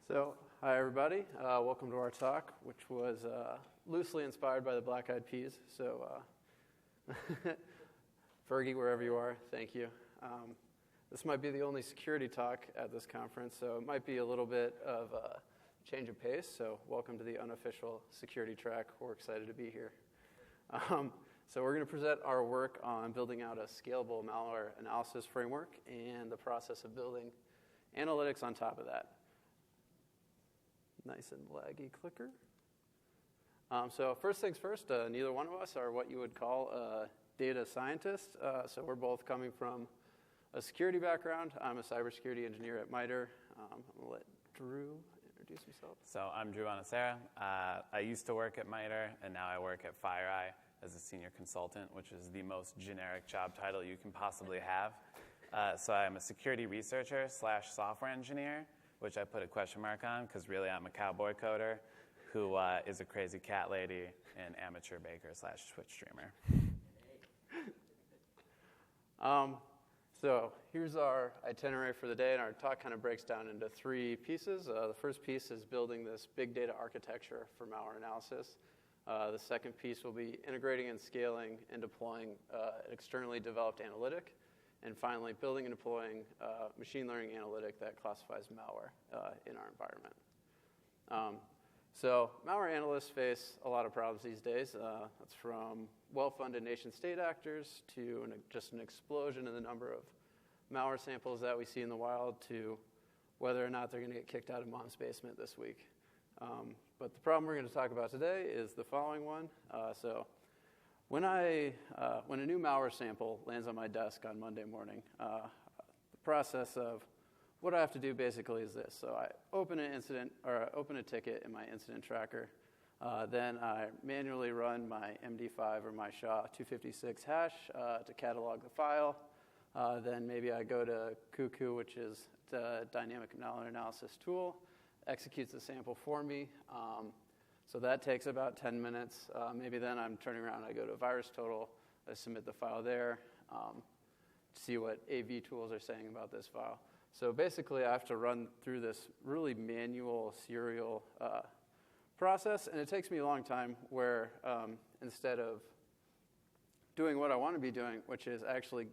So, hi everybody. Welcome to our talk, which was loosely inspired by the Black Eyed Peas. So, Fergie, wherever you are, thank you. This might be the only security talk at this conference, so it might be a little bit of a change of pace. So, welcome to the unofficial security track. We're excited to be here. So, we're going to present our work on building out a scalable malware analysis framework and the process of building analytics on top of that. Nice and laggy clicker. So first things first, neither one of us are what you would call a data scientist. So we're both coming from a security background. I'm a cybersecurity engineer at MITRE. I'm going to let Drew introduce himself. So I'm Drew Bonasera. I used to work at MITRE, and now I work at FireEye as a senior consultant, which is the most generic job title you can possibly have. So I'm a security researcher / software engineer, which I put a question mark on because really I'm a cowboy coder who is a crazy cat lady and amateur baker / Twitch streamer. So here's our itinerary for the day, and our talk kind of breaks down into three pieces. The first piece is building this big data architecture for malware analysis. The second piece will be integrating and scaling and deploying an externally developed analytic. And finally, building and deploying machine learning analytic that classifies malware in our environment. So malware analysts face a lot of problems these days. That's from well-funded nation-state actors to just an explosion in the number of malware samples that we see in the wild to whether or not they're going to get kicked out of mom's basement this week. But the problem we're going to talk about today is the following one. When a new malware sample lands on my desk on Monday morning, the process of what I have to do basically is this. So I open a ticket in my incident tracker. Then I manually run my MD5 or my SHA-256 hash to catalog the file. Then maybe I go to Cuckoo, which is the dynamic malware analysis tool, executes the sample for me. So that takes about 10 minutes. Maybe then I'm turning around, I go to VirusTotal, I submit the file there, see what AV tools are saying about this file. So basically I have to run through this really manual serial process, and it takes me a long time where instead of doing what I want to be doing, which is actually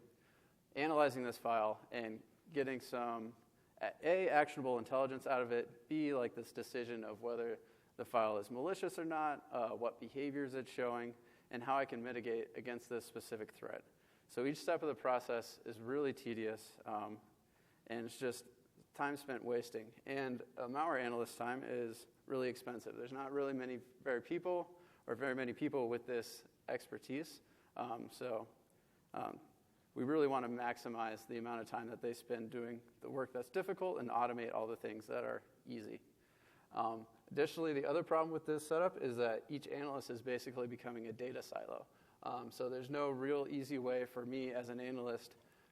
analyzing this file and getting some, A, actionable intelligence out of it, B, like this decision of whether the file is malicious or not, what behaviors it's showing, and how I can mitigate against this specific threat. So each step of the process is really tedious, and it's just time spent wasting. And a malware analyst time is really expensive. There's not really very many people with this expertise. We really want to maximize the amount of time that they spend doing the work that's difficult and automate all the things that are easy. Additionally, the other problem with this setup is that each analyst is basically becoming a data silo. So there's no real easy way for me as an analyst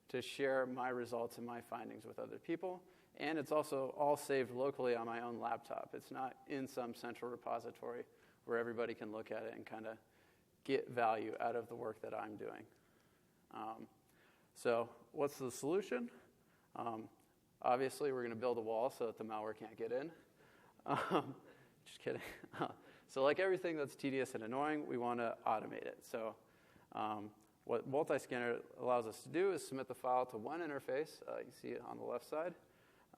to share my results and my findings with other people. And it's also all saved locally on my own laptop. It's not in some central repository where everybody can look at it and kind of get value out of the work that I'm doing. So what's the solution? Obviously, we're going to build a wall so that the malware can't get in. Just kidding. So like everything that's tedious and annoying, we want to automate it. So what MultiScanner allows us to do is submit the file to one interface. You see it on the left side.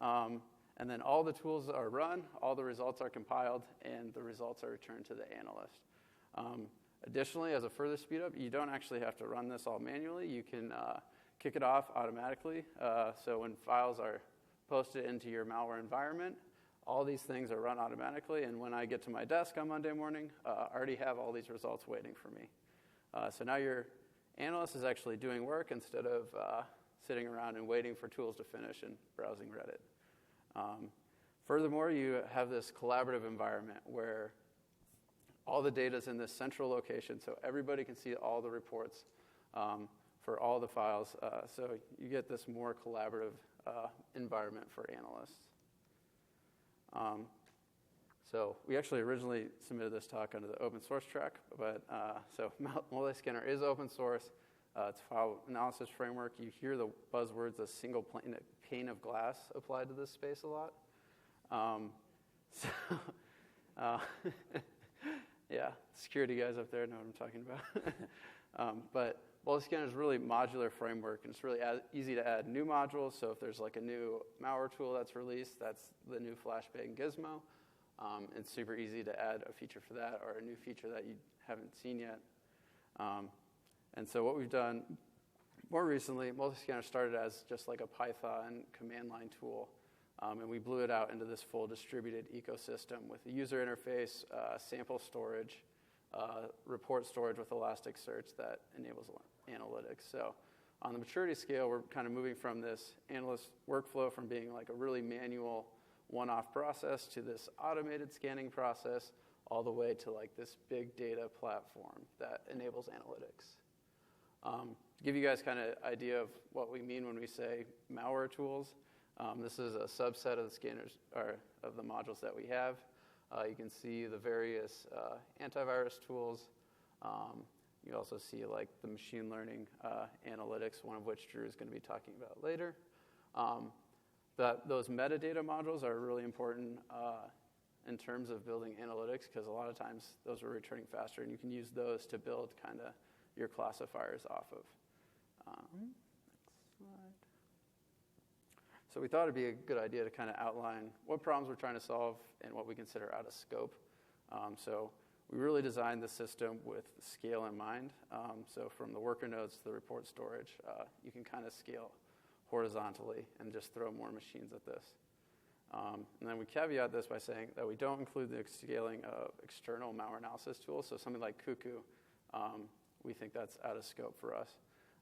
And then all the tools are run, all the results are compiled, and the results are returned to the analyst. Additionally, as a further speed up, you don't actually have to run this all manually. You can kick it off automatically. So when files are posted into your malware environment, all these things are run automatically, and when I get to my desk on Monday morning, I already have all these results waiting for me. So now your analyst is actually doing work instead of sitting around and waiting for tools to finish and browsing Reddit. Furthermore, you have this collaborative environment where all the data is in this central location, so everybody can see all the reports for all the files. So you get this more collaborative environment for analysts. So we actually originally submitted this talk under the open source track, but so MultiScanner is open source. It's a file analysis framework. You hear the buzzwords, a single pane of glass applied to this space a lot. So, yeah, security guys up there know what I'm talking about. But MultiScanner is a really modular framework, and it's really easy to add new modules. So if there's like a new malware tool that's released, that's the new flashbang gizmo. It's super easy to add a feature for that or a new feature that you haven't seen yet. And so what we've done more recently, MultiScanner started as just like a Python command line tool. And we blew it out into this full distributed ecosystem with a user interface, sample storage, report storage with Elasticsearch that enables analytics. So on the maturity scale, we're kind of moving from this analyst workflow from being like a really manual one-off process to this automated scanning process all the way to like this big data platform that enables analytics. To give you guys kind of idea of what we mean when we say malware tools, this is a subset of the scanners or of the modules that we have. You can see the various antivirus tools. You also see like the machine learning analytics, one of which Drew is going to be talking about later. Those metadata modules are really important in terms of building analytics because a lot of times those are returning faster, and you can use those to build kind of your classifiers off of. Next slide. So we thought it'd be a good idea to kind of outline what problems we're trying to solve and what we consider out of scope. So we really designed the system with scale in mind. So from the worker nodes to the report storage, you can kind of scale horizontally and just throw more machines at this. And then we caveat this by saying that we don't include the scaling of external malware analysis tools. So something like Cuckoo, we think that's out of scope for us.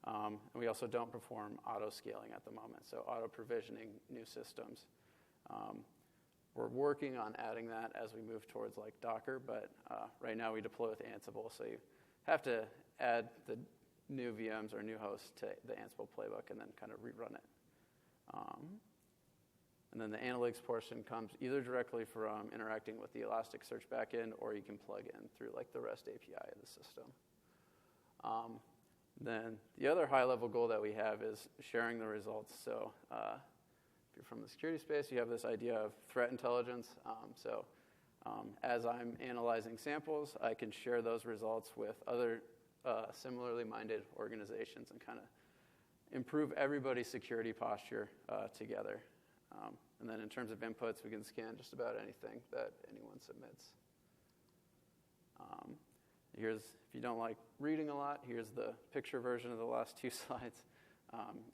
And we also don't perform auto-scaling at the moment, so auto-provisioning new systems. We're working on adding that as we move towards like Docker, but right now we deploy with Ansible, so you have to add the new VMs or new hosts to the Ansible playbook and then kind of rerun it. And then the analytics portion comes either directly from interacting with the Elasticsearch backend, or you can plug in through like the REST API of the system. Then the other high-level goal that we have is sharing the results. So if you're from the security space, you have this idea of threat intelligence. As I'm analyzing samples, I can share those results with other similarly minded organizations and kind of improve everybody's security posture together. And then in terms of inputs, we can scan just about anything that anyone submits. If you don't like reading a lot, here's the picture version of the last two slides.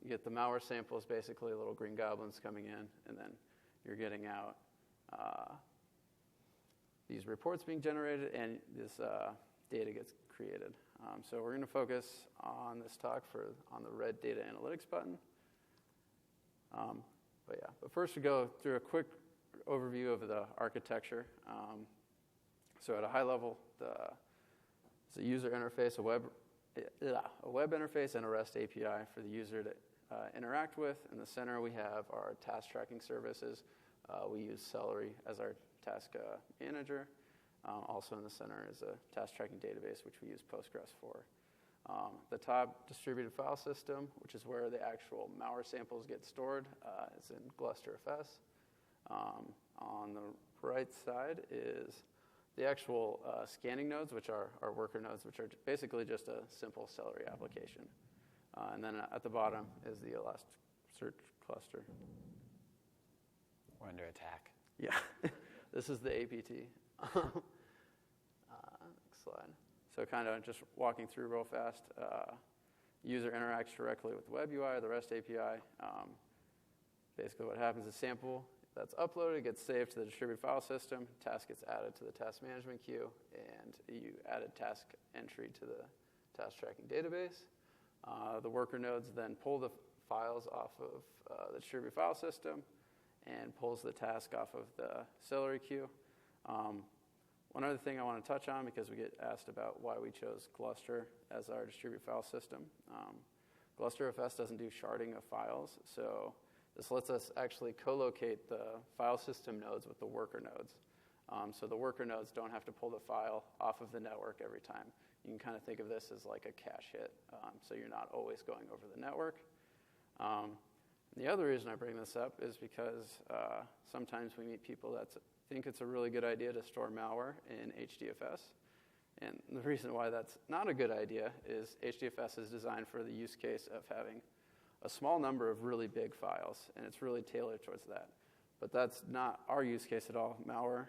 You get the malware samples, basically little green goblins coming in, and then you're getting out these reports being generated, and this data gets created. So we're going to focus on this talk on the red data analytics button. But first we go through a quick overview of the architecture. So at a high level, it's a user interface, a web interface, and a REST API for the user to interact with. In the center, we have our task tracking services. We use Celery as our task manager. Also in the center is a task tracking database, which we use Postgres for. The top distributed file system, which is where the actual malware samples get stored, is in GlusterFS. On the right side is the actual scanning nodes, which are our worker nodes, which are basically just a simple Celery application. And then at the bottom is the Elasticsearch cluster. We're under attack. Yeah, this is the APT. Next slide. So kind of just walking through real fast. User interacts directly with the web UI, the REST API. Basically what happens is sample that's uploaded gets saved to the distributed file system, task gets added to the task management queue, and you added task entry to the task tracking database. The worker nodes then pull the files off of the distributed file system and pulls the task off of the Celery queue. One other thing I want to touch on, because we get asked about why we chose Gluster as our distributed file system. GlusterFS doesn't do sharding of files, so this lets us actually co-locate the file system nodes with the worker nodes. So the worker nodes don't have to pull the file off of the network every time. You can kind of think of this as like a cache hit, so you're not always going over the network. The other reason I bring this up is because sometimes we meet people that think it's a really good idea to store malware in HDFS. And the reason why that's not a good idea is HDFS is designed for the use case of having a small number of really big files, and it's really tailored towards that. But that's not our use case at all. Malware,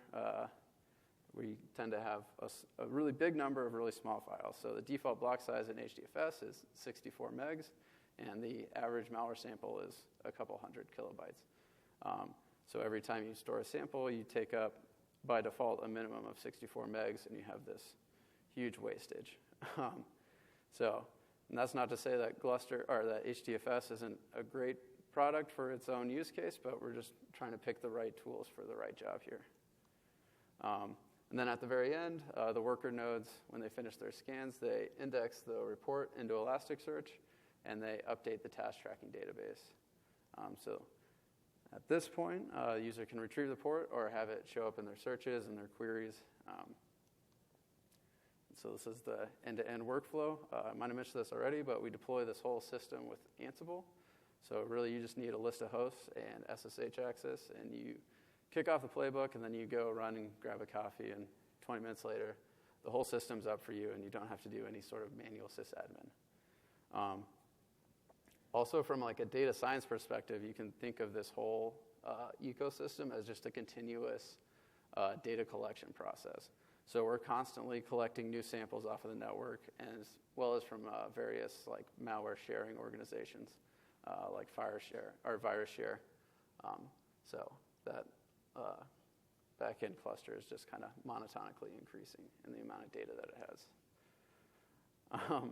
we tend to have a really big number of really small files. So the default block size in HDFS is 64 megs, and the average malware sample is a couple hundred kilobytes. So every time you store a sample, you take up, by default, a minimum of 64 megs, and you have this huge wastage. And that's not to say that Gluster or that HDFS isn't a great product for its own use case, but we're just trying to pick the right tools for the right job here. And then at the very end, the worker nodes, when they finish their scans, they index the report into Elasticsearch, and they update the task tracking database. So at this point, a user can retrieve the report or have it show up in their searches and their queries. So this is the end-to-end workflow. I might have mentioned this already, but we deploy this whole system with Ansible. So really, you just need a list of hosts and SSH access, and you kick off the playbook, and then you go run and grab a coffee, and 20 minutes later, the whole system's up for you, and you don't have to do any sort of manual sysadmin. Also, from like a data science perspective, you can think of this whole ecosystem as just a continuous data collection process. So we're constantly collecting new samples off of the network, as well as from various like malware sharing organizations, like FireShare or VirusShare. So that back-end cluster is just kind of monotonically increasing in the amount of data that it has.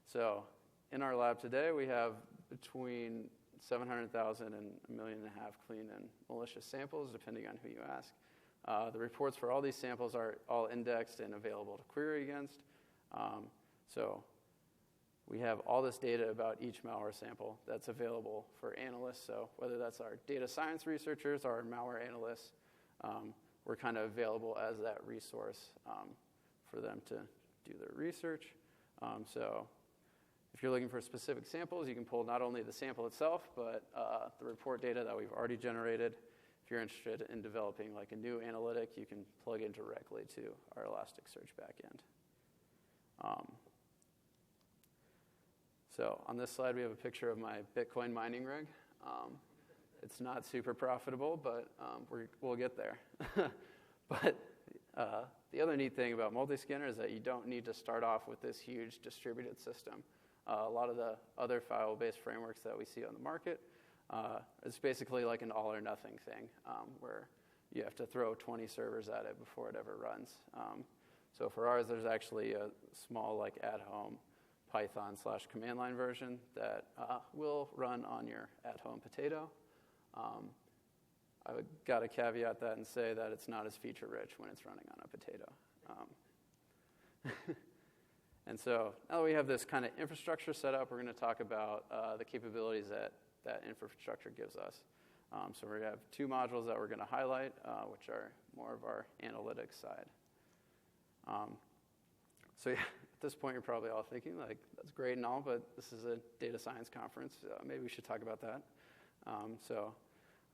So in our lab today, we have between 700,000 and 1.5 million clean and malicious samples, depending on who you ask. The reports for all these samples are all indexed and available to query against. So we have all this data about each malware sample that's available for analysts. So whether that's our data science researchers or our malware analysts, we're kind of available as that resource for them to do their research. So if you're looking for specific samples, you can pull not only the sample itself, but the report data that we've already generated. If you're interested in developing like a new analytic, you can plug in directly to our Elasticsearch backend. So on this slide, we have a picture of my Bitcoin mining rig. It's not super profitable, but we'll get there. But the other neat thing about MultiScanner is that you don't need to start off with this huge distributed system. A lot of the other file-based frameworks that we see on the market, it's basically like an all-or-nothing thing where you have to throw 20 servers at it before it ever runs. So for ours, there's actually a small like at-home Python/command line version that will run on your at-home potato. I've got to caveat that and say that it's not as feature-rich when it's running on a potato. And so now that we have this kind of infrastructure set up, we're going to talk about the capabilities that infrastructure gives us. So we have two modules that we're going to highlight, which are more of our analytics side. So yeah, at this point, you're probably all thinking, like, that's great and all, but this is a data science conference. Maybe we should talk about that. So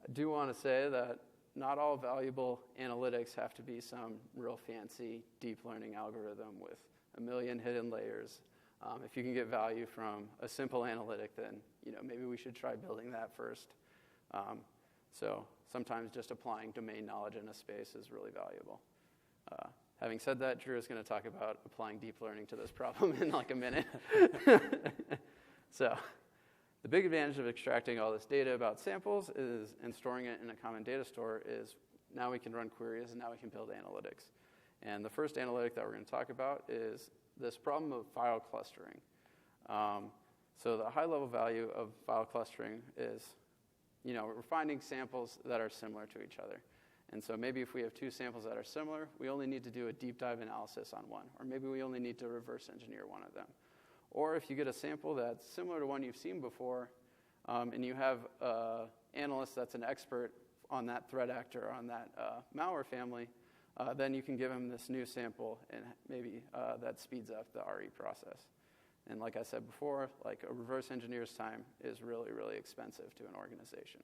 I do want to say that not all valuable analytics have to be some real fancy deep learning algorithm with a million hidden layers. If you can get value from a simple analytic, then maybe we should try building that first. So sometimes just applying domain knowledge in a space is really valuable. Having said that, Drew is going to talk about applying deep learning to this problem in like a minute. So the big advantage of extracting all this data about samples and storing it in a common data store is now we can run queries and now we can build analytics. And the first analytic that we're going to talk about is this problem of file clustering. So the high-level value of file clustering is, we're finding samples that are similar to each other. And so maybe if we have two samples that are similar, we only need to do a deep dive analysis on one. Or maybe we only need to reverse engineer one of them. Or if you get a sample that's similar to one you've seen before, and you have an analyst that's an expert on that threat actor, on that malware family, then you can give him this new sample, and maybe that speeds up the RE process. And like I said before, like a reverse engineer's time is really, really expensive to an organization.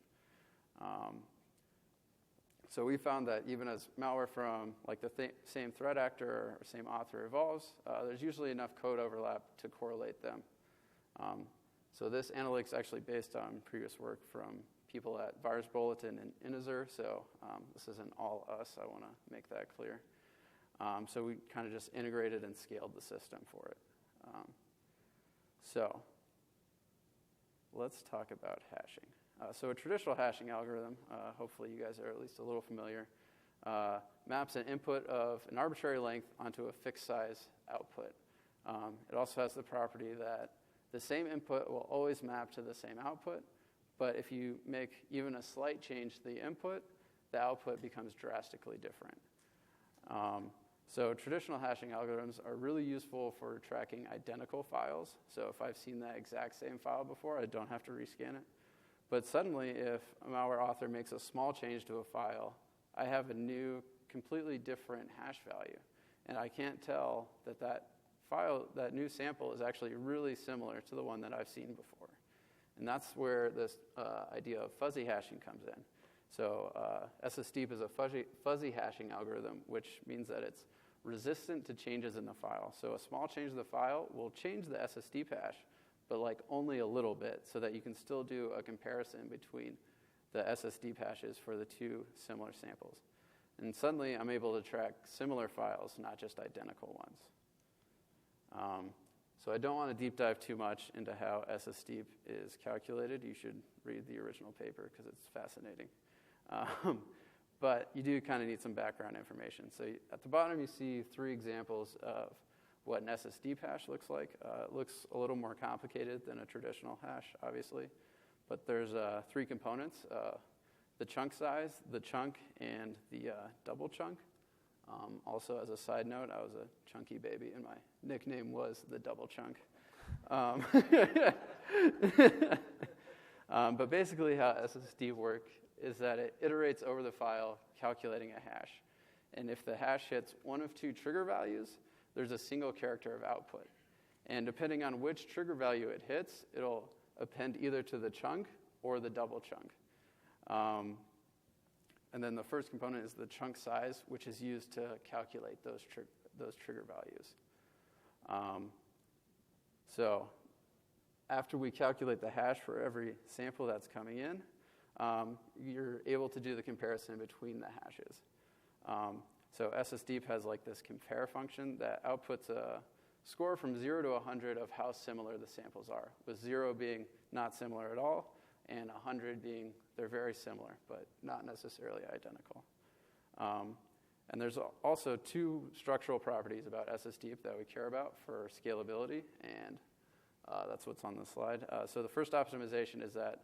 So we found that even as malware from like the same threat actor or same author evolves, there's usually enough code overlap to correlate them. So this analytic's actually based on previous work from people at Virus Bulletin and Inazur, so this isn't all us, I want to make that clear. So we kind of just integrated and scaled the system for it. So let's talk about hashing. So a traditional hashing algorithm, hopefully you guys are at least a little familiar, maps an input of an arbitrary length onto a fixed size output. It also has the property that the same input will always map to the same output, but if you make even a slight change to the input, the output becomes drastically different. So traditional hashing algorithms are really useful for tracking identical files. So if I've seen that exact same file before, I don't have to rescan it. But suddenly, if a malware author makes a small change to a file, I have a new, completely different hash value. And I can't tell that file, that new sample, is actually really similar to the one that I've seen before. And that's where this idea of fuzzy hashing comes in. So ssdeep is a fuzzy hashing algorithm, which means that it's resistant to changes in the file. So a small change to the file will change the ssdeep hash, but like only a little bit, so that you can still do a comparison between the ssdeep hashes for the two similar samples. And suddenly I'm able to track similar files, not just identical ones. So I don't want to deep dive too much into how ssdeep is calculated. You should read the original paper because it's fascinating. But you do kind of need some background information. So at the bottom, you see 3 examples of what an ssdeep hash looks like. It looks a little more complicated than a traditional hash, obviously. But there's 3 components, the chunk size, the chunk, and the double chunk. Also, as a side note, I was a chunky baby, and my nickname was the double chunk. But basically how ssdeep works is that it iterates over the file, calculating a hash. And if the hash hits one of 2 trigger values, there's a single character of output. And depending on which trigger value it hits, it'll append either to the chunk or the double chunk. And then the first component is the chunk size, which is used to calculate those trigger values. So after we calculate the hash for every sample that's coming in, you're able to do the comparison between the hashes. So ssdeep has like this compare function that outputs a score from 0 to 100 of how similar the samples are, with 0 being not similar at all, and 100 being they're very similar, but not necessarily identical. And there's also 2 structural properties about ssdeep that we care about for scalability, and that's what's on the slide. So the first optimization is that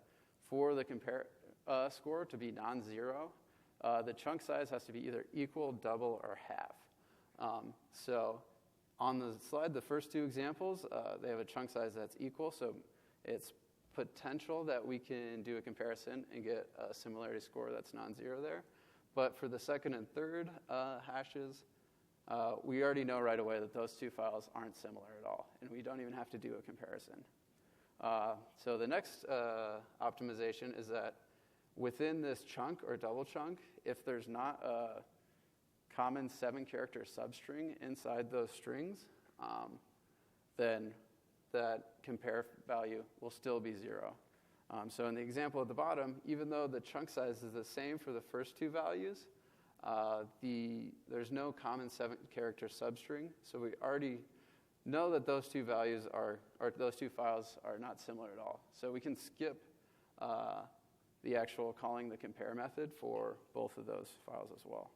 for the compare score to be non-zero, the chunk size has to be either equal, double, or half. So on the slide, the first 2 examples, they have a chunk size that's equal, so it's potential that we can do a comparison and get a similarity score that's non-zero there. But for the second and third hashes, we already know right away that those 2 files aren't similar at all, and we don't even have to do a comparison. So the next optimization is that within this chunk or double chunk, if there's not a common 7-character substring inside those strings, then that compare value will still be 0. So in the example at the bottom, even though the chunk size is the same for the first 2 values, there's no common 7-character substring, so we already know that those 2 values or those 2 files are not similar at all. So we can skip the actual calling the compare method for both of those files as well.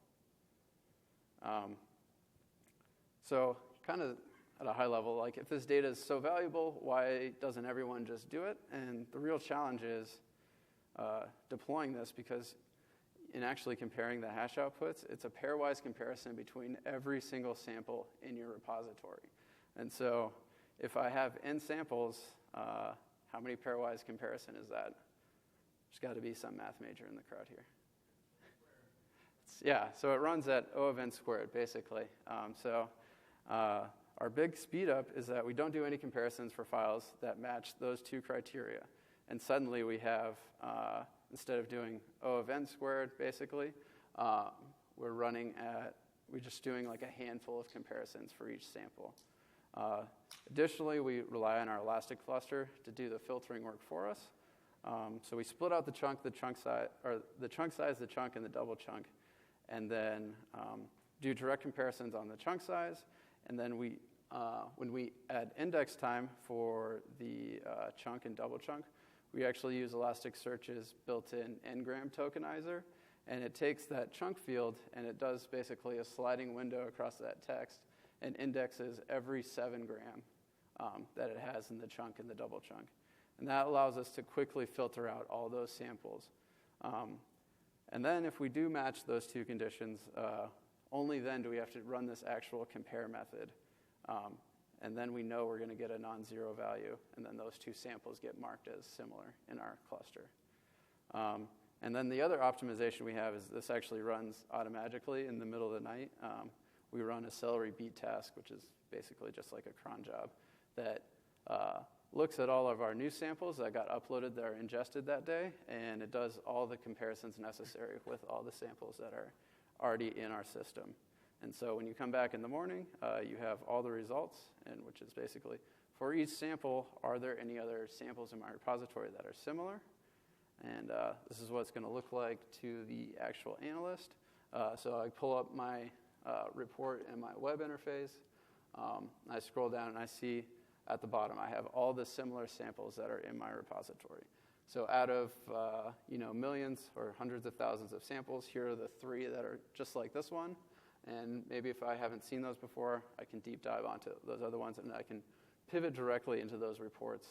So kind of at a high level, like if this data is so valuable, why doesn't everyone just do it? And the real challenge is deploying this, because in actually comparing the hash outputs, it's a pairwise comparison between every single sample in your repository. And so if I have n samples, how many pairwise comparison is that? There's got to be some math major in the crowd here. Yeah, so it runs at O of n squared, basically. So our Our big speed up is that we don't do any comparisons for files that match those two criteria. And suddenly we have, instead of doing O of n squared, basically, we're just doing like a handful of comparisons for each sample. Additionally, we rely on our elastic cluster to do the filtering work for us. So we split out the chunk size, the chunk, and the double chunk, and then do direct comparisons on the chunk size. And then when we add index time for the chunk and double chunk, we actually use Elasticsearch's built-in n-gram tokenizer, and it takes that chunk field and it does basically a sliding window across that text and indexes every 7 gram that it has in the chunk and the double chunk. And that allows us to quickly filter out all those samples. And then if we do match those two conditions, only then do we have to run this actual compare method. And then we know we're going to get a non-zero value, and then those two samples get marked as similar in our cluster. And then the other optimization we have is this actually runs automatically in the middle of the night. We run a celery beat task, which is basically just like a cron job, that looks at all of our new samples that got uploaded that are ingested that day, and it does all the comparisons necessary with all the samples that are already in our system. And so when you come back in the morning, you have all the results, and which is basically, for each sample, are there any other samples in my repository that are similar? And this is what it's going to look like to the actual analyst. So I pull up my report in my web interface. I scroll down, and I see at the bottom, I have all the similar samples that are in my repository. So out of millions or hundreds of thousands of samples, here are the 3 that are just like this one. And maybe if I haven't seen those before, I can deep dive onto those other ones, and I can pivot directly into those reports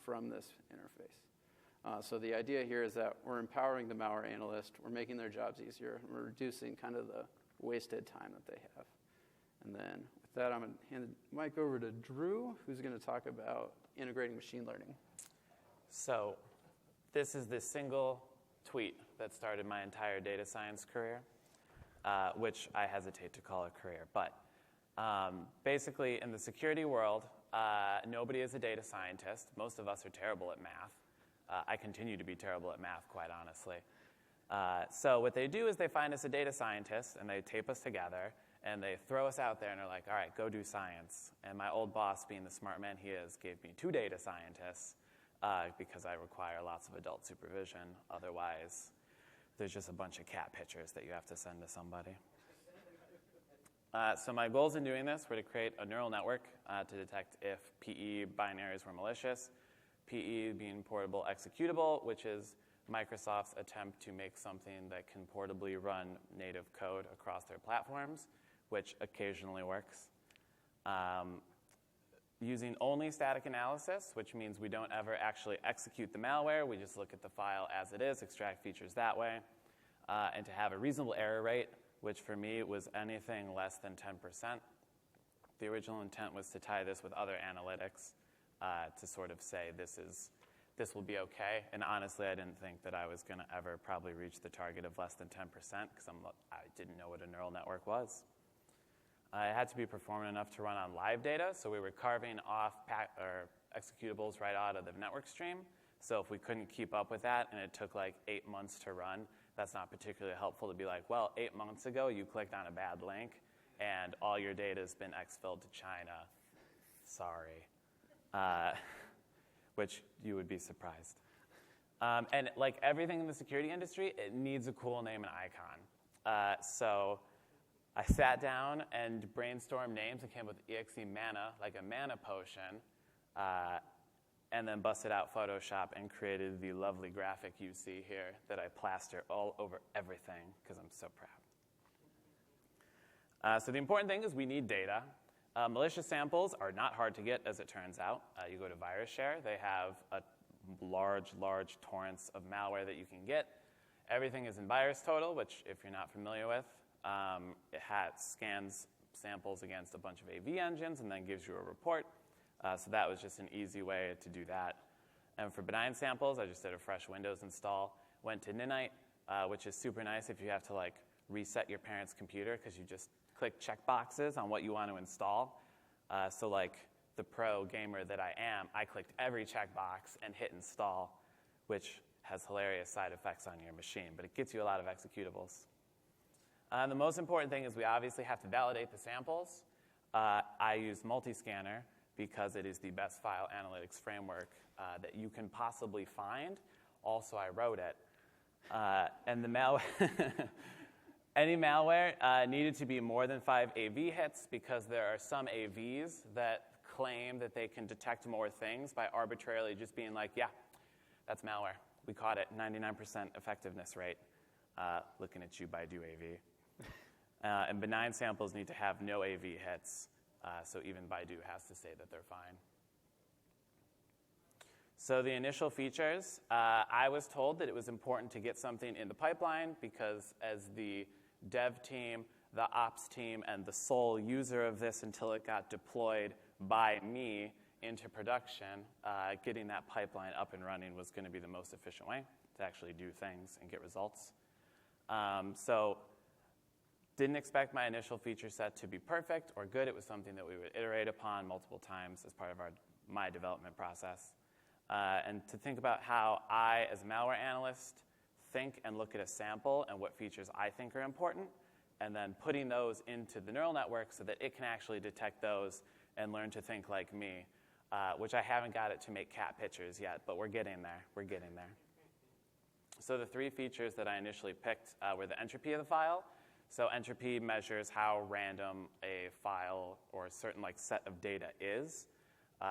from this interface. So the idea here is that we're empowering the malware analyst, we're making their jobs easier, and we're reducing kind of the wasted time that they have. And then with that, I'm going to hand the mic over to Drew, who's going to talk about integrating machine learning. So this is the single tweet that started my entire data science career, which I hesitate to call a career. But basically, in the security world, nobody is a data scientist. Most of us are terrible at math. I continue to be terrible at math, quite honestly. So what they do is they find us a data scientist, and they tape us together, and they throw us out there, and they're like, all right, go do science. And my old boss, being the smart man he is, gave me 2 data scientists because I require lots of adult supervision. Otherwise, there's just a bunch of cat pictures that you have to send to somebody. So my goals in doing this were to create a neural network to detect if PE binaries were malicious, PE being portable executable, which is Microsoft's attempt to make something that can portably run native code across their platforms, which occasionally works. Using only static analysis, which means we don't ever actually execute the malware. We just look at the file as it is, extract features that way, and to have a reasonable error rate, which for me was anything less than 10%. The original intent was to tie this with other analytics to sort of say this will be okay. And honestly, I didn't think that I was going to ever probably reach the target of less than 10% because I didn't know what a neural network was. It had to be performant enough to run on live data, so we were carving off executables right out of the network stream. So if we couldn't keep up with that and it took like 8 months to run, that's not particularly helpful to be like, well, 8 months ago you clicked on a bad link and all your data has been exfilled to China. Sorry. Which you would be surprised. And like everything in the security industry, it needs a cool name and icon. So I sat down and brainstormed names and came up with Exe-MANA, like a mana potion, and then busted out Photoshop and created the lovely graphic you see here that I plaster all over everything because I'm so proud. So the important thing is we need data. Malicious samples are not hard to get, as it turns out. You go to VirusShare. They have a large torrents of malware that you can get. Everything is in VirusTotal, which, if you're not familiar with, it scans samples against a bunch of AV engines and then gives you a report. So that was just an easy way to do that. And for benign samples, I just did a fresh Windows install. Went to Ninite, which is super nice if you have to like reset your parents' computer because you just click checkboxes on what you want to install. So like the pro gamer that I am, I clicked every checkbox and hit install, which has hilarious side effects on your machine, but it gets you a lot of executables. The most important thing is we obviously have to validate the samples. I use MultiScanner because it is the best file analytics framework that you can possibly find. Also, I wrote it. And the malware, any malware needed to be more than 5 AV hits because there are some AVs that claim that they can detect more things by arbitrarily just being like, yeah, that's malware. We caught it, 99% effectiveness rate. Looking at you, Baidu AV. And benign samples need to have no AV hits, so even Baidu has to say that they're fine. So the initial features, I was told that it was important to get something in the pipeline because as the dev team, the ops team, and the sole user of this until it got deployed by me into production, getting that pipeline up and running was going to be the most efficient way to actually do things and get results. So didn't expect my initial feature set to be perfect or good. It was something that we would iterate upon multiple times as part of my development process. And to think about how I, as a malware analyst, think and look at a sample and what features I think are important, and then putting those into the neural network so that it can actually detect those and learn to think like me, which I haven't got it to make cat pictures yet, but we're getting there. We're getting there. So the 3 features that I initially picked were the entropy of the file. So entropy measures how random a file or a certain set of data is.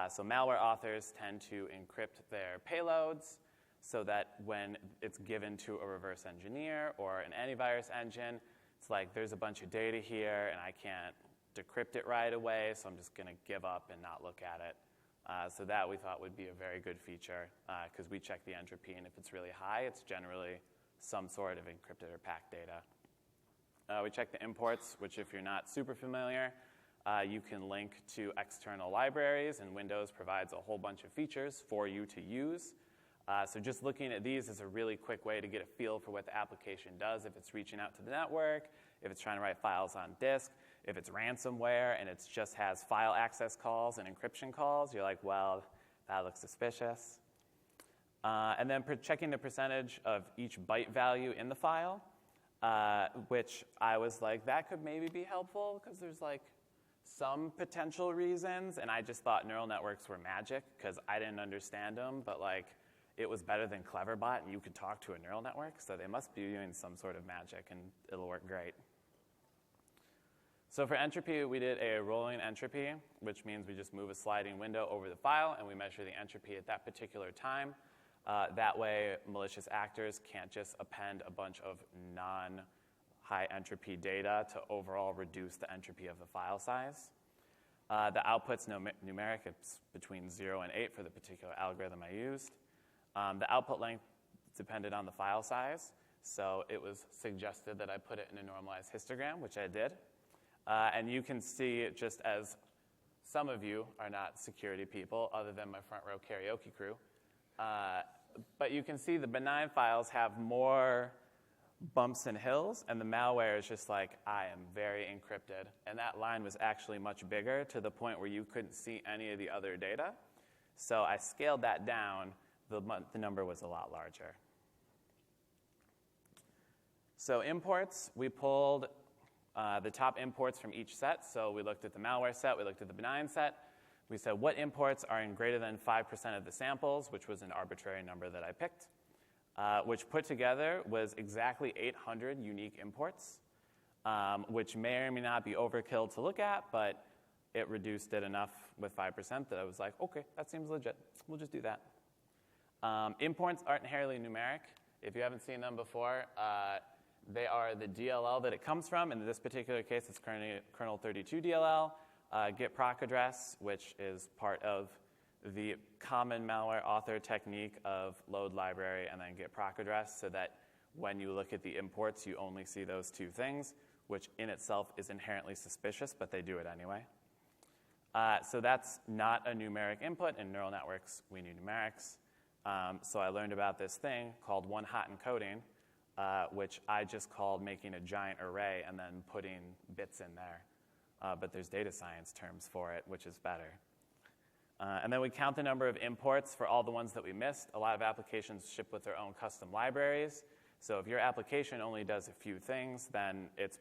So malware authors tend to encrypt their payloads so that when it's given to a reverse engineer or an antivirus engine, it's like there's a bunch of data here and I can't decrypt it right away, so I'm just going to give up and not look at it. So that we thought would be a very good feature because we check the entropy, and if it's really high, it's generally some sort of encrypted or packed data. We check the imports, which if you're not super familiar, you can link to external libraries, and Windows provides a whole bunch of features for you to use. So just looking at these is a really quick way to get a feel for what the application does, if it's reaching out to the network, if it's trying to write files on disk, if it's ransomware and it just has file access calls and encryption calls, you're like, well, that looks suspicious. And then checking the percentage of each byte value in the file, which I was like, that could maybe be helpful because there's some potential reasons, and I just thought neural networks were magic because I didn't understand them, but it was better than Cleverbot, and you could talk to a neural network, so they must be doing some sort of magic, and it'll work great. So for entropy, we did a rolling entropy, which means we just move a sliding window over the file, and we measure the entropy at that particular time. That way, malicious actors can't just append a bunch of non-high entropy data to overall reduce the entropy of the file size. The output's numeric. It's between 0 and 8 for the particular algorithm I used. The output length depended on the file size, so it was suggested that I put it in a normalized histogram, which I did. And you can see, just as some of you are not security people, other than my front row karaoke crew, but you can see the benign files have more bumps and hills, and the malware is just like, I am very encrypted. And that line was actually much bigger to the point where you couldn't see any of the other data. So I scaled that down. The number was a lot larger. So imports, we pulled the top imports from each set. So we looked at the malware set, we looked at the benign set. We said what imports are in greater than 5% of the samples, which was an arbitrary number that I picked, which put together was exactly 800 unique imports, which may or may not be overkill to look at, but it reduced it enough with 5% that I was like, okay, that seems legit. We'll just do that. Imports aren't inherently numeric. If you haven't seen them before, they are the DLL that it comes from. In this particular case, it's kernel 32 DLL. Get proc address, which is part of the common malware author technique of load library and then get proc address, so that when you look at the imports, you only see those 2 things, which in itself is inherently suspicious, but they do it anyway. So that's not a numeric input. In neural networks, we need numerics. So I learned about this thing called one-hot encoding, which I just called making a giant array and then putting bits in there. but there's data science terms for it, which is better. And then we count the number of imports for all the ones that we missed. A lot of applications ship with their own custom libraries. So if your application only does a few things, then it's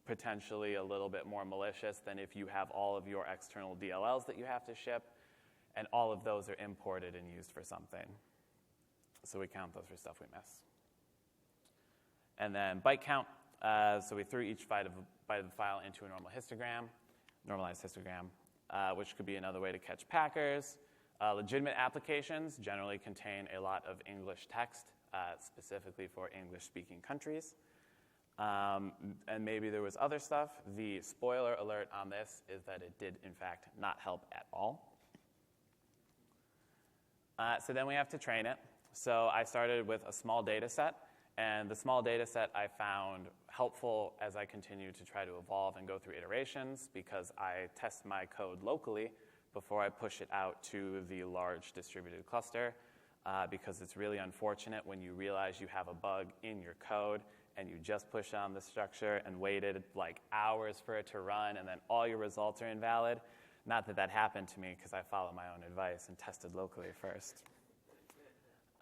potentially a little bit more malicious than if you have all of your external DLLs that you have to ship, and all of those are imported and used for something. So we count those for stuff we miss. And then byte count. So we threw each byte of the file into a normalized histogram, which could be another way to catch packers. Legitimate applications generally contain a lot of English text, specifically for English-speaking countries. And maybe there was other stuff. The spoiler alert on this is that it did, in fact, not help at all. So then we have to train it. So I started with a small data set. And the small data set I found helpful as I continued to try to evolve and go through iterations, because I test my code locally before I push it out to the large distributed cluster, because it's really unfortunate when you realize you have a bug in your code and you just push on the structure and waited like hours for it to run, and then all your results are invalid. Not that that happened to me, because I followed my own advice and tested locally first.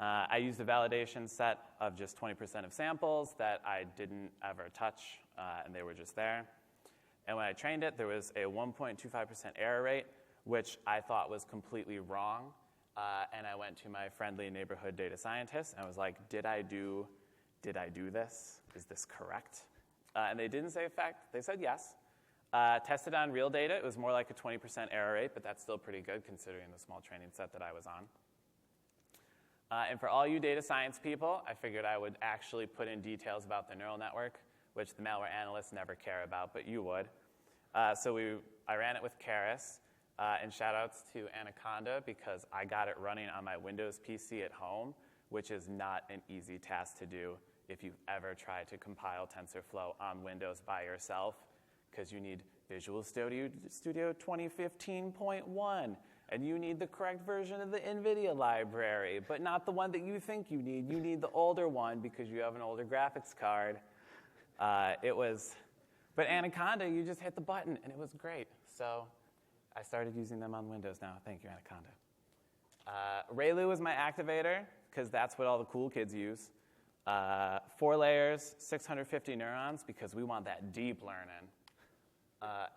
I used a validation set of just 20% of samples that I didn't ever touch, and they were just there. And when I trained it, there was a 1.25% error rate, which I thought was completely wrong. And I went to my friendly neighborhood data scientist, and I was like, did I do this? Is this correct? And they didn't say fact. They said yes. Tested on real data, it was more like a 20% error rate, but that's still pretty good considering the small training set that I was on. And for all you data science people, I figured I would actually put in details about the neural network, which the malware analysts never care about, but you would. So I ran it with Keras, and shout outs to Anaconda, because I got it running on my Windows PC at home, which is not an easy task to do if you've ever tried to compile TensorFlow on Windows by yourself, because you need Visual Studio 2015.1. And you need the correct version of the NVIDIA library, but not the one that you think you need. You need the older one because you have an older graphics card. But Anaconda, you just hit the button, and it was great. So I started using them on Windows now. Thank you, Anaconda. ReLU is my activator, because that's what all the cool kids use. 4 layers, 650 neurons, because we want that deep learning.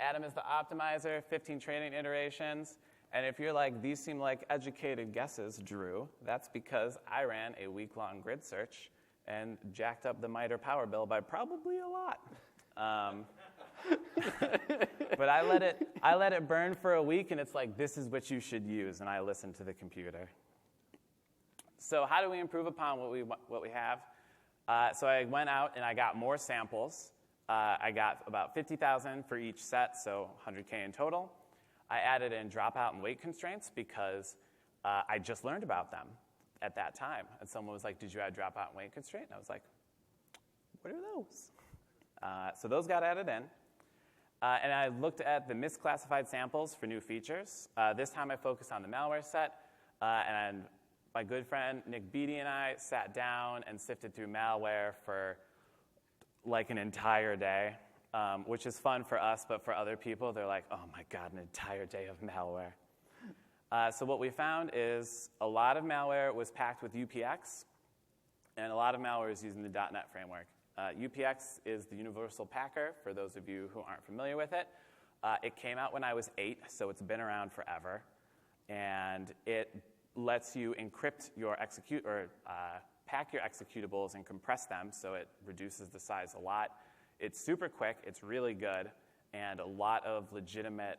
Atom is the optimizer, 15 training iterations. And if you're like, these seem like educated guesses, Drew, that's because I ran a week-long grid search and jacked up the MITRE power bill by probably a lot. But I let it burn for a week, and it's like, this is what you should use, and I listened to the computer. So how do we improve upon what we have? So I went out and I got more samples. I got about 50,000 for each set, so 100K in total. I added in dropout and weight constraints because I just learned about them at that time. And someone was like, did you add dropout and weight constraint? And I was like, what are those? So those got added in. And I looked at the misclassified samples for new features. This time I focused on the malware set. And my good friend Nick Beatty and I sat down and sifted through malware for like an entire day. Which is fun for us, but for other people, they're like, oh my God, an entire day of malware. So what we found is a lot of malware was packed with UPX, and a lot of malware is using the .NET framework. UPX is the universal packer, for those of you who aren't familiar with it. It came out when I was 8, so it's been around forever. And it lets you encrypt your pack your executables and compress them, so it reduces the size a lot. It's super quick, it's really good, and a lot of legitimate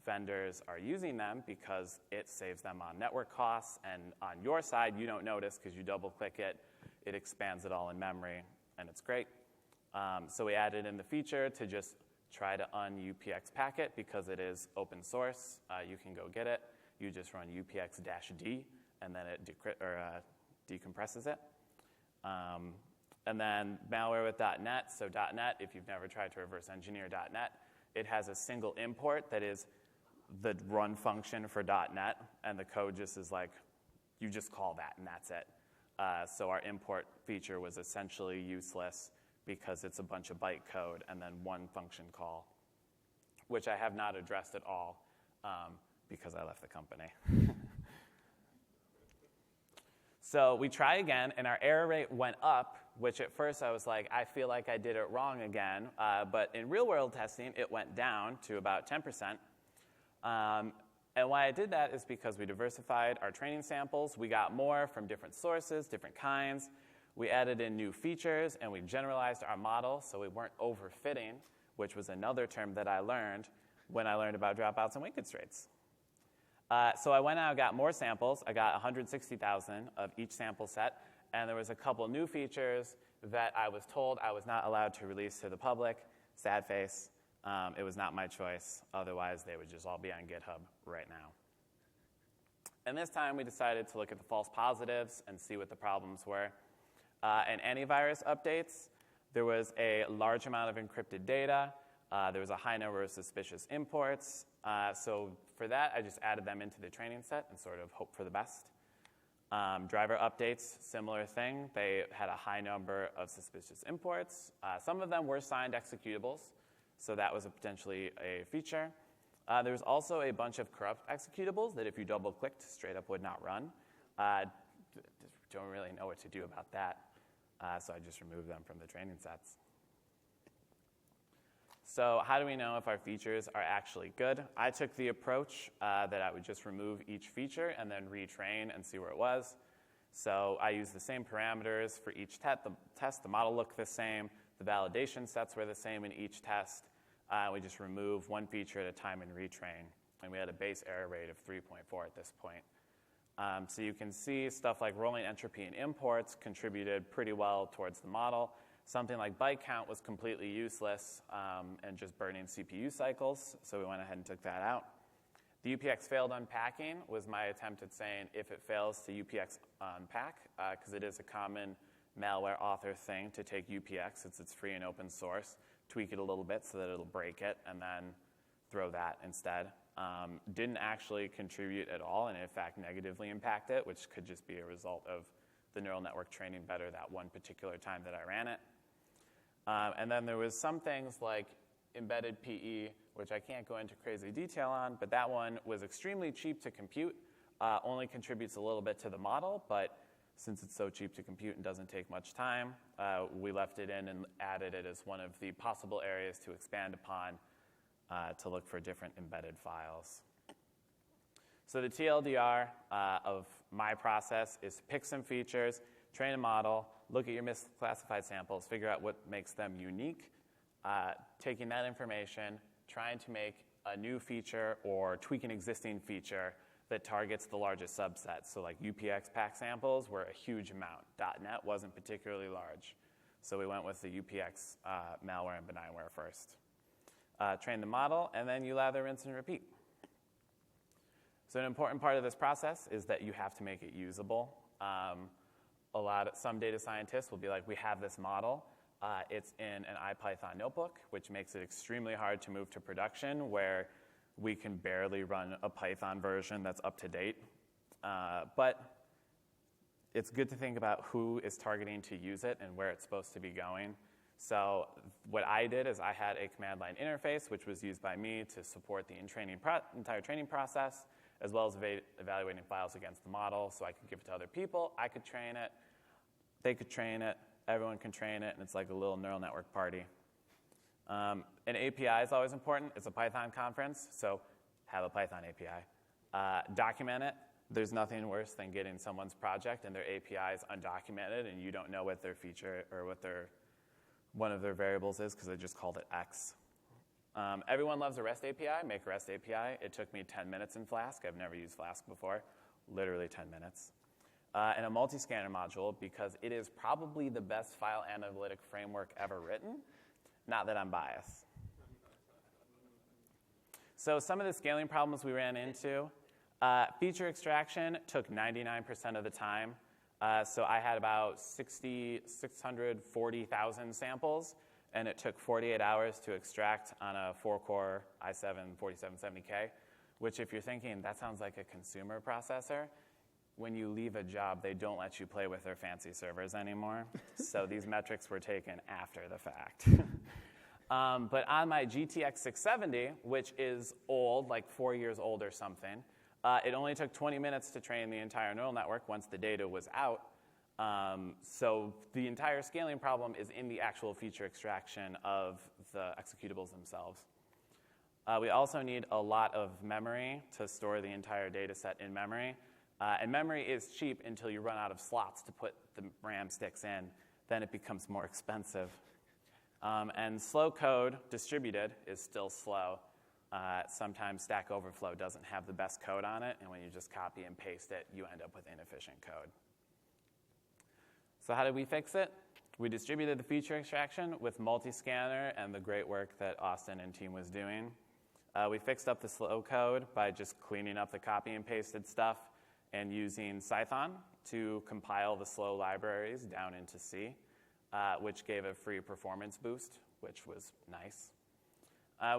vendors are using them because it saves them on network costs, and on your side, you don't notice because you double-click it. It expands it all in memory, and it's great. So we added in the feature to just try to un-UPX packet because it is open source. You can go get it. You just run UPX-D, and then it decompresses it. And then malware with .NET. So .NET, if you've never tried to reverse engineer .NET, it has a single import that is the run function for .NET, and the code just is like, you just call that, and that's it. So our import feature was essentially useless because it's a bunch of byte code and then one function call which I have not addressed at all because I left the company. So we try again, and our error rate went up, which at first I was like, I feel like I did it wrong again. But in real-world testing, it went down to about 10%. And why I did that is because we diversified our training samples. We got more from different sources, different kinds. We added in new features, and we generalized our model so we weren't overfitting, which was another term that I learned when I learned about dropouts and weight constraints. So I went out and got more samples. I got 160,000 of each sample set, and there was a couple new features that I was told I was not allowed to release to the public. Sad face. It was not my choice. Otherwise, they would just all be on GitHub right now. And this time, we decided to look at the false positives and see what the problems were. In antivirus updates, there was a large amount of encrypted data. There was a high number of suspicious imports. So for that, I just added them into the training set and sort of hoped for the best. Driver updates, similar thing. They had a high number of suspicious imports. Some of them were signed executables, so that was potentially a feature. There was also a bunch of corrupt executables that if you double-clicked, straight up would not run. Don't really know what to do about that, so I just removed them from the training sets. So how do we know if our features are actually good? I took the approach that I would just remove each feature and then retrain and see where it was. So I used the same parameters for each test. The model looked the same. The validation sets were the same in each test. We just remove one feature at a time and retrain. And we had a base error rate of 3.4 at this point. So you can see stuff like rolling entropy and imports contributed pretty well towards the model. Something like byte count was completely useless and just burning CPU cycles, so we went ahead and took that out. The UPX failed unpacking was my attempt at saying if it fails to UPX unpack, because it is a common malware author thing to take UPX, since it's free and open source, tweak it a little bit so that it'll break it, and then throw that instead. Didn't actually contribute at all, and in fact negatively impact it, which could just be a result of the neural network training better that one particular time that I ran it. And then there was some things like embedded PE, which I can't go into crazy detail on, but that one was extremely cheap to compute, only contributes a little bit to the model, but since it's so cheap to compute and doesn't take much time, we left it in and added it as one of the possible areas to expand upon to look for different embedded files. So the TLDR of my process is to pick some features, train a model, look at your misclassified samples, figure out what makes them unique, taking that information, trying to make a new feature or tweak an existing feature that targets the largest subset. So like UPX pack samples were a huge amount. .NET wasn't particularly large. So we went with the UPX malware and benign-ware first. Train the model, and then you lather, rinse, and repeat. So an important part of this process is that you have to make it usable. Some data scientists will be like, we have this model. It's in an IPython notebook, which makes it extremely hard to move to production, where we can barely run a Python version that's up to date. But it's good to think about who is targeting to use it and where it's supposed to be going. So what I did is I had a command line interface, which was used by me to support the entire training process, as well as evaluating files against the model, so I could give it to other people. I could train it. They could train it. Everyone can train it, and it's like a little neural network party. An API is always important. It's a Python conference, so have a Python API. Document it. There's nothing worse than getting someone's project and their API is undocumented, and you don't know what their feature or what one of their variables is because they just called it X. Everyone loves a REST API. Make a REST API. It took me 10 minutes in Flask. I've never used Flask before. Literally 10 minutes. And a MultiScanner module, because it is probably the best file analytic framework ever written. Not that I'm biased. So some of the scaling problems we ran into, feature extraction took 99% of the time. So I had about 640,000 samples, and it took 48 hours to extract on a 4-core i7-4770K, which if you're thinking, that sounds like a consumer processor, when you leave a job, they don't let you play with their fancy servers anymore. So these metrics were taken after the fact. But on my GTX 670, which is old, like 4 years old or something, it only took 20 minutes to train the entire neural network once the data was out. So the entire scaling problem is in the actual feature extraction of the executables themselves. We also need a lot of memory to store the entire data set in memory. And memory is cheap until you run out of slots to put the RAM sticks in. Then it becomes more expensive. And slow code distributed is still slow. Sometimes Stack Overflow doesn't have the best code on it, and when you just copy and paste it, you end up with inefficient code. So how did we fix it? We distributed the feature extraction with MultiScanner and the great work that Austin and team was doing. We fixed up the slow code by just cleaning up the copy and pasted stuff and using Python to compile the slow libraries down into C, which gave a free performance boost, which was nice.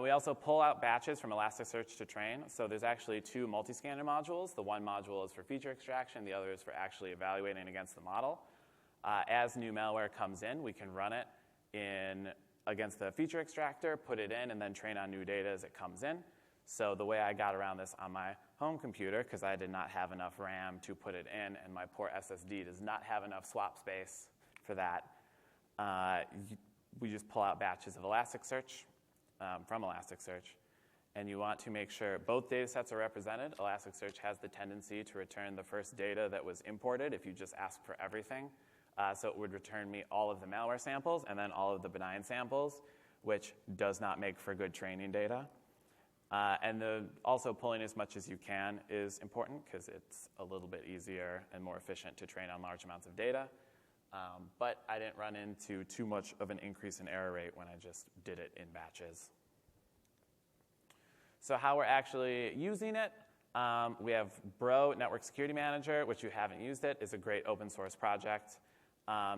We also pull out batches from Elasticsearch to train. So there's actually 2 multi-scanner modules. The one module is for feature extraction. The other is for actually evaluating against the model. As new malware comes in, we can run it against the feature extractor, put it in, and then train on new data as it comes in. So the way I got around this on my home computer, because I did not have enough RAM to put it in, and my poor SSD does not have enough swap space for that, we just pull out batches of Elasticsearch from Elasticsearch. And you want to make sure both data sets are represented. Elasticsearch has the tendency to return the first data that was imported if you just ask for everything. So it would return me all of the malware samples and then all of the benign samples, which does not make for good training data. And also pulling as much as you can is important because it's a little bit easier and more efficient to train on large amounts of data. But I didn't run into too much of an increase in error rate when I just did it in batches. So how we're actually using it, we have Bro Network Security Manager, which you haven't used it, is a great open source project.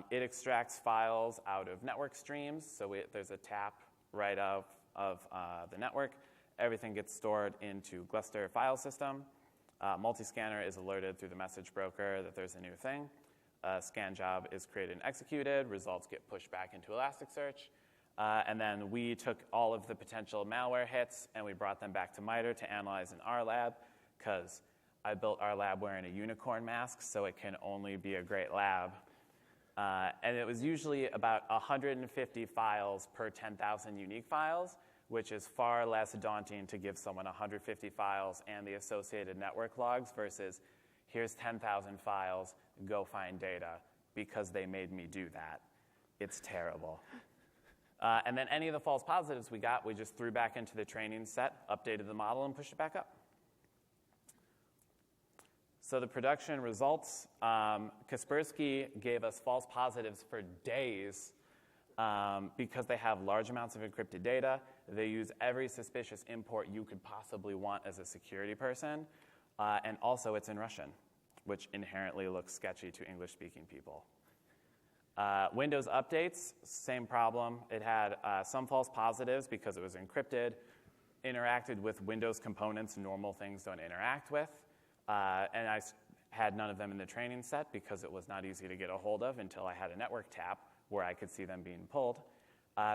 It extracts files out of network streams. So there's a tap right out of the network. Everything gets stored into Gluster file system. MultiScanner is alerted through the message broker that there's a new thing. Scan job is created and executed. Results get pushed back into Elasticsearch. And then we took all of the potential malware hits and we brought them back to MITRE to analyze in our lab because I built our lab wearing a unicorn mask, so it can only be a great lab. And it was usually about 150 files per 10,000 unique files, which is far less daunting to give someone 150 files and the associated network logs versus here's 10,000 files, go find data, because they made me do that. It's terrible. And then any of the false positives we got, we just threw back into the training set, updated the model, and pushed it back up. So the production results, Kaspersky gave us false positives for days because they have large amounts of encrypted data. They use every suspicious import you could possibly want as a security person. And also it's in Russian, which inherently looks sketchy to English-speaking people. Windows updates, same problem. It had some false positives because it was encrypted, interacted with Windows components normal things don't interact with. And I had none of them in the training set because it was not easy to get a hold of until I had a network tap where I could see them being pulled.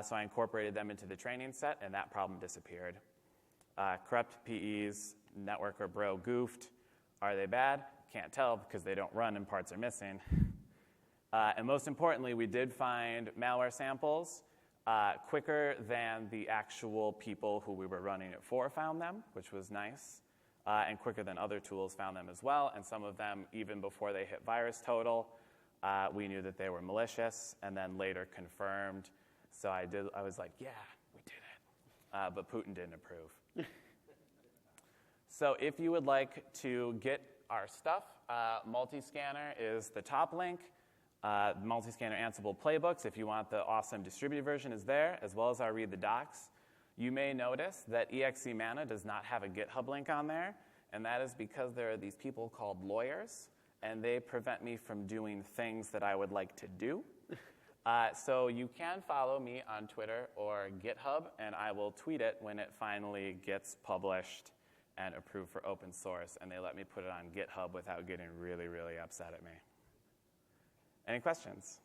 So I incorporated them into the training set, and that problem disappeared. Corrupt PEs, network or Bro goofed. Are they bad? Can't tell because they don't run and parts are missing. And most importantly, we did find malware samples quicker than the actual people who we were running it for found them, which was nice. And quicker than other tools found them as well. And some of them, even before they hit virus total, we knew that they were malicious and then later confirmed. So I was like, yeah, we did it. But Putin didn't approve. So if you would like to get our stuff, MultiScanner is the top link. MultiScanner Ansible playbooks, if you want the awesome distributed version, is there, as well as our read the docs. You may notice that Exe-MANA does not have a GitHub link on there, and that is because there are these people called lawyers, and they prevent me from doing things that I would like to do. So you can follow me on Twitter or GitHub, and I will tweet it when it finally gets published and approved for open source, and they let me put it on GitHub without getting really, really upset at me. Any questions?